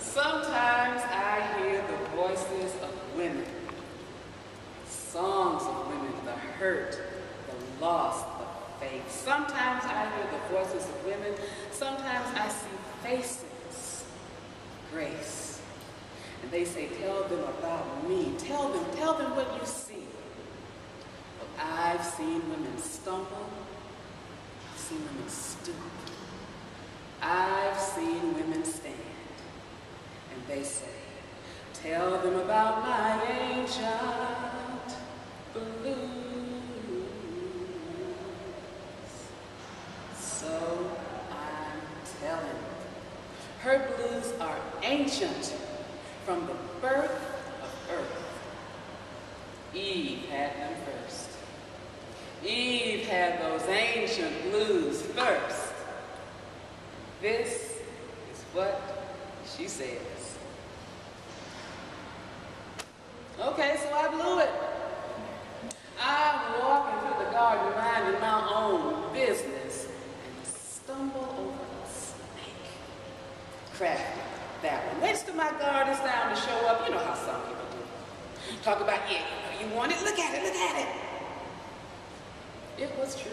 Sometimes I hear the voices of women, songs of women, the hurt, the loss, the faith. Sometimes I hear the voices of women, sometimes I see faces, grace. And they say, tell them about me. Tell them what you see. Well, I've seen women stumble, I've seen women stoop, I've seen women stand. And they say, tell them about my ancient blues. So I'm telling. Her blues are ancient from the birth of earth. Eve had them first. Eve had those ancient blues first. This is what she says. Okay, so I blew it. I'm walking through the garden minding my own business and stumble over a snake. Crafty, that one. Next to my guard is down to show up. You know how some people do. Talk about, yeah, you want it? Look at it, look at it. It was true.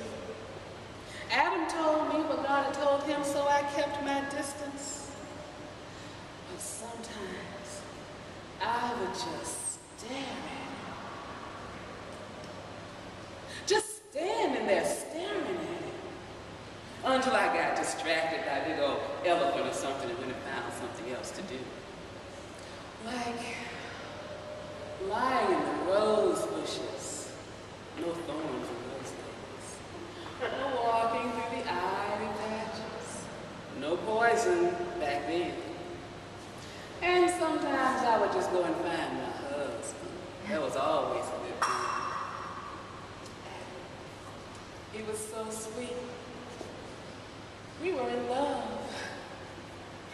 Adam told me what God had told him, so I kept my distance. But sometimes I would just stare at it. Just standing there staring at it. Until I got distracted by a big old elephant or something and went and found something else to do. Like lying in the rose bushes. No thorns in those days. Or walking through the ivy patches. No poison back then. And sometimes I would just go and find my husband. That was always a good thing. He was so sweet. We were in love.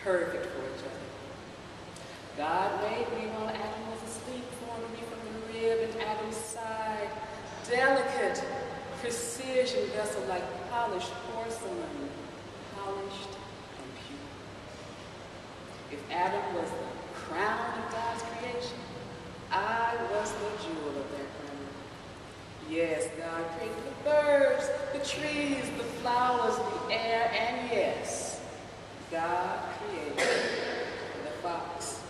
Perfect for each other. God made me while Adam was asleep, formed me from the rib and Adam's side. Delicate, precision vessel like polished porcelain, polished and pure. If Adam was the crown of God's creation, I was the jewel of their crown. Yes, God created the birds, the trees, the flowers, the air, and yes, God created the fox.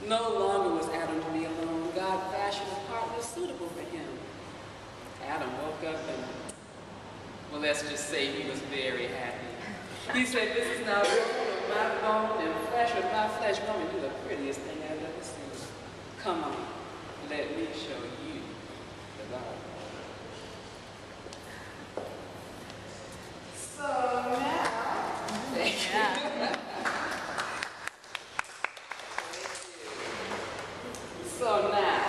No longer was Adam to be alone. God fashioned a partner suitable for him. Adam woke up and, well, let's just say he was very happy. He said, this is now bone of my bone and flesh of my flesh. Woman, you're the prettiest thing I've ever seen. Come on, let me show you the God. So now, thank you. So now,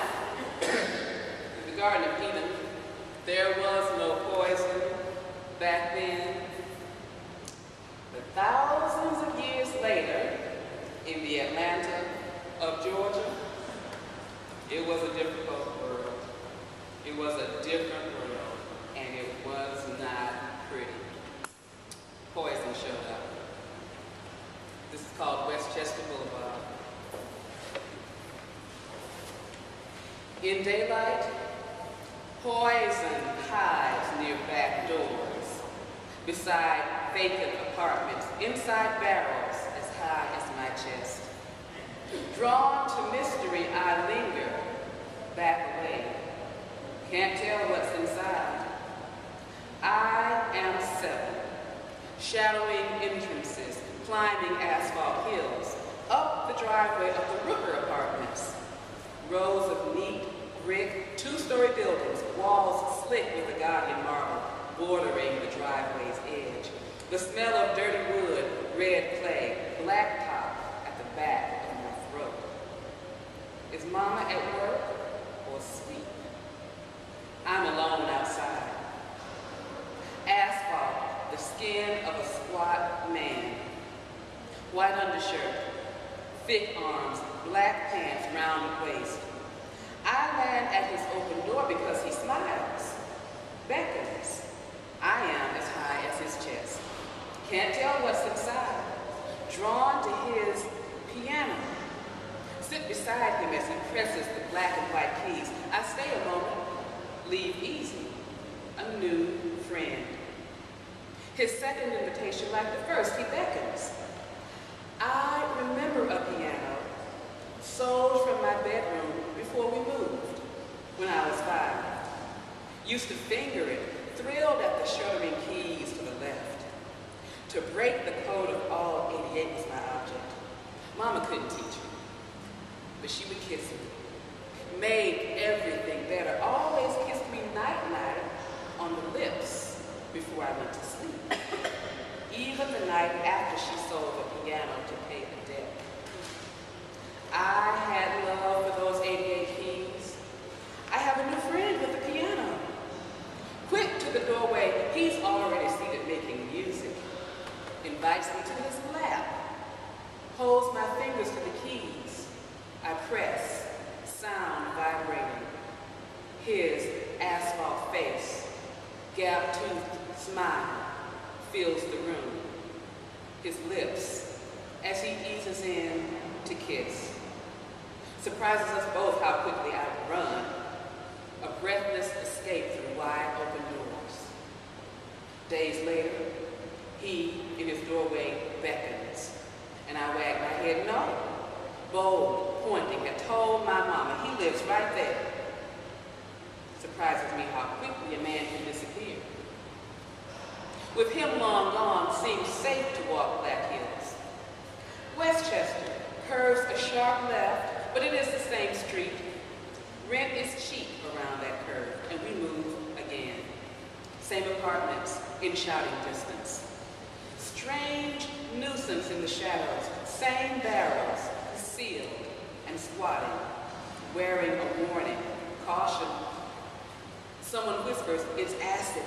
in the Garden of Eden, there was no poison back then. But thousands of years later, in the Atlanta of Georgia, it was a difficult world. It was a different world, and it was not pretty. Poison showed up. This is called Westchester Boulevard. In daylight, poison hides near back doors, beside vacant apartments, inside barrels as high as my chest. Drawn to mystery, I linger, back away. Can't tell what's inside. I am 7, shadowing entrances, climbing asphalt hills, up the driveway of the Rooker apartments. Rows of neat brick, 2-story buildings, walls slick with a godly marble, bordering the driveway's edge. The smell of dirty wood, red clay, black top at the back of my throat. Is Mama at work or asleep? I'm alone outside. Asphalt, the skin of a squat man. White undershirt, thick arms, black pants, round waist. I land at his open door because he smiles, beckons. I am as high as his chest. Can't tell what's inside. Drawn to his piano beside him as he presses the black and white keys. I stay a moment, leave easy, a new friend. His second invitation, like the first, he beckons. I remember a piano sold from my bedroom before we moved, when I was 5. Used to finger it, thrilled at the shuddering keys to the left. To break the code of all 88 was my object. Mama couldn't teach me, but she would kiss me. Made everything better, always kissed me night-night on the lips before I went to sleep. Even the night after she sold the piano to pay the debt. I had love for those 88 keys. I have a new friend with the piano. Quick to the doorway, he's already seated making music. Invites me to his lap. Holds my fingers to the keys. I press, sound vibrating. His asphalt face, gap-toothed smile, fills the room. His lips, as he eases in to kiss. Surprises us both how quickly I run. A breathless escape through wide open doors. Days later, he, in his doorway, beckons. And I wag my head no. Bold, pointing, had told my mama he lives right there. Surprises me how quickly a man can disappear. With him long gone, seems safe to walk Black Hills. Westchester curves a sharp left, but it is the same street. Rent is cheap around that curve, and we move again. Same apartments in shouting distance. Strange nuisance in the shadows, same barrels, concealed and squatting, wearing a warning, caution. Someone whispers, it's acid.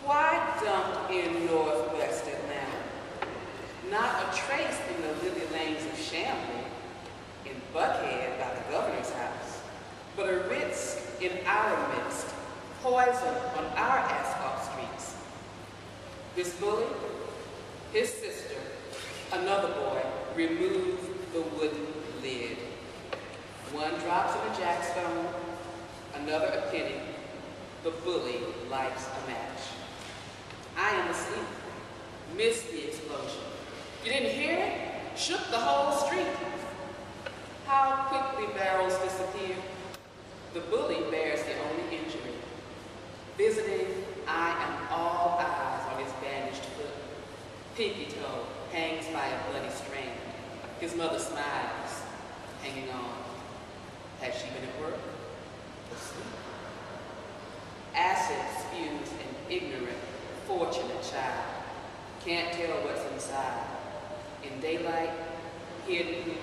Why dump in Northwest Atlanta? Not a trace in the lily lanes of Chambly, in Buckhead by the governor's house, but a risk in our midst, poison on our asphalt streets. This bully, his sister, another boy, remove the wooden lid. One drops in a jackstone, another a penny. The bully lights a match. I am asleep, missed the explosion. You didn't hear it? Shook the whole street. How quickly barrels disappear. The bully bears the only injury. Visiting, I am all eyes on his bandaged foot. Pinky toe hangs by a bloody strand. His mother smiles, hanging on. Has she been at work? Asleep. Acid spews an ignorant, fortunate child. Can't tell what's inside. In daylight, hidden,